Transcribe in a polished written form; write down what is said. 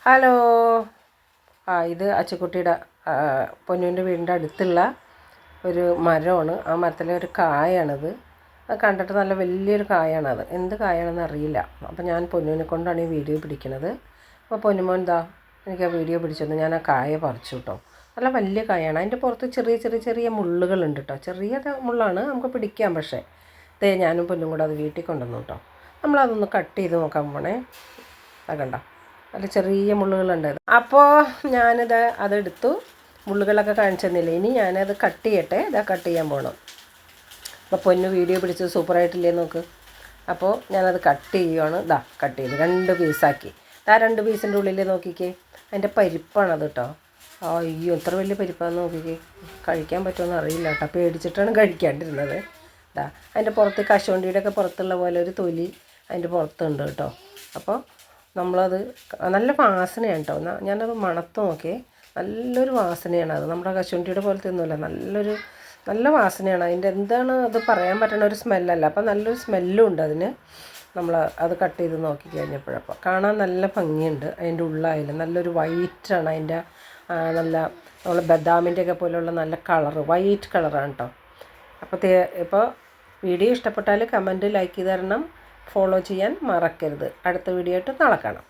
Hello. ഇത് അച്ചുക്കുട്ടിയുടെ പൊന്നുവിൻ്റെ വീടിൻ്റെ അടുത്തുള്ള ഒരു മരമാണ്. ആ മരത്തിലെ ഒരു കായാണിത്. അത് കണ്ടിട്ട് നല്ല വലിയൊരു കായാണത്. എന്ത് കായാണെന്ന് അറിയില്ല. അപ്പോൾ ഞാൻ പൊന്നുവിനെ കൊണ്ടാണ് ഈ വീഡിയോ പിടിക്കുന്നത്. അപ്പോൾ പൊന്നുമോൻ എനിക്ക് ആ വീഡിയോ പിടിച്ചത് ഞാൻ ആ കായ പറിച്ചു കേട്ടോ. നല്ല വലിയ കായാണ്. അതിൻ്റെ പുറത്ത് ചെറിയ ചെറിയ ചെറിയ മുള്ളുകളുണ്ട് കേട്ടോ. ചെറിയ മുള്ളാണ്, നമുക്ക് പിടിക്കാം. പക്ഷേ ഞാനും പൊന്നും കൂടെ അത് വീട്ടിൽ കൊണ്ടുവന്നു കേട്ടോ. നമ്മളതൊന്ന് കട്ട് ചെയ്ത് നോക്കാൻ പോണേ. കണ്ടോ, നല്ല ചെറിയ മുള്ളുകളുണ്ടായത്. അപ്പോൾ ഞാനിത് അതെടുത്തു. മുള്ളുകളൊക്കെ കാണിച്ചു തന്നില്ല. ഇനി ഞാനത് കട്ട് ചെയ്യട്ടെ. കട്ട് ചെയ്യാൻ പോകണം. അപ്പോൾ പൊന്നു വീഡിയോ പിടിച്ചത് സൂപ്പറായിട്ടില്ലേ നോക്ക്. അപ്പോൾ ഞാനത് കട്ട് ചെയ്യുകയാണ്. കട്ട് ചെയ്ത് 2 പീസാക്കി. 2 പീസിൻ്റെ ഉള്ളിൽ നോക്കിക്കേ, അതിൻ്റെ പരിപ്പാണത് കേട്ടോ. അയ്യോ, എത്ര വലിയ പരിപ്പാന്ന് നോക്കിക്കേ. കഴിക്കാൻ പറ്റുമെന്ന് അറിയില്ല കേട്ടോ. പേടിച്ചിട്ടാണ് കഴിക്കാണ്ടിരുന്നത്. അതിൻ്റെ പുറത്ത് കശുവണ്ടിയുടെയൊക്കെ പുറത്തുള്ള പോലെ ഒരു തൊലി അതിൻ്റെ പുറത്തുണ്ട് കേട്ടോ. അപ്പോൾ നമ്മളത് നല്ല വാസനയാണ് കേട്ടോ. ഞാനത് മണത്ത് നോക്കിയേ, നല്ലൊരു വാസനയാണ്. അത് നമ്മുടെ കശുവണ്ടിയുടെ പോലത്തെ ഒന്നുമില്ല, നല്ല വാസനയാണ്. അതിൻ്റെ എന്താണ് അത് പറയാൻ പറ്റുന്ന ഒരു സ്മെല്ലല്ല. അപ്പോൾ നല്ലൊരു സ്മെല്ലും ഉണ്ട് അതിന്. നമ്മൾ അത് കട്ട് ചെയ്ത് നോക്കി കഴിഞ്ഞപ്പോഴപ്പോൾ കാണാൻ നല്ല ഭംഗിയുണ്ട്. അതിൻ്റെ ഉള്ളായാലും നല്ലൊരു വൈറ്റാണ്. അതിൻ്റെ നല്ല നമ്മൾ ബദാമിൻ്റെയൊക്കെ പോലെയുള്ള നല്ല കളറ്, വൈറ്റ് കളറാണ് കേട്ടോ. ഇപ്പോൾ വീഡിയോ ഇഷ്ടപ്പെട്ടാൽ കമൻറ്റ്, ലൈക്ക് ചെയ്ത് തരണം. ഫോളോ ചെയ്യാൻ മറക്കരുത്. അടുത്ത വീഡിയോ ആയിട്ട് നാളെ കാണാം.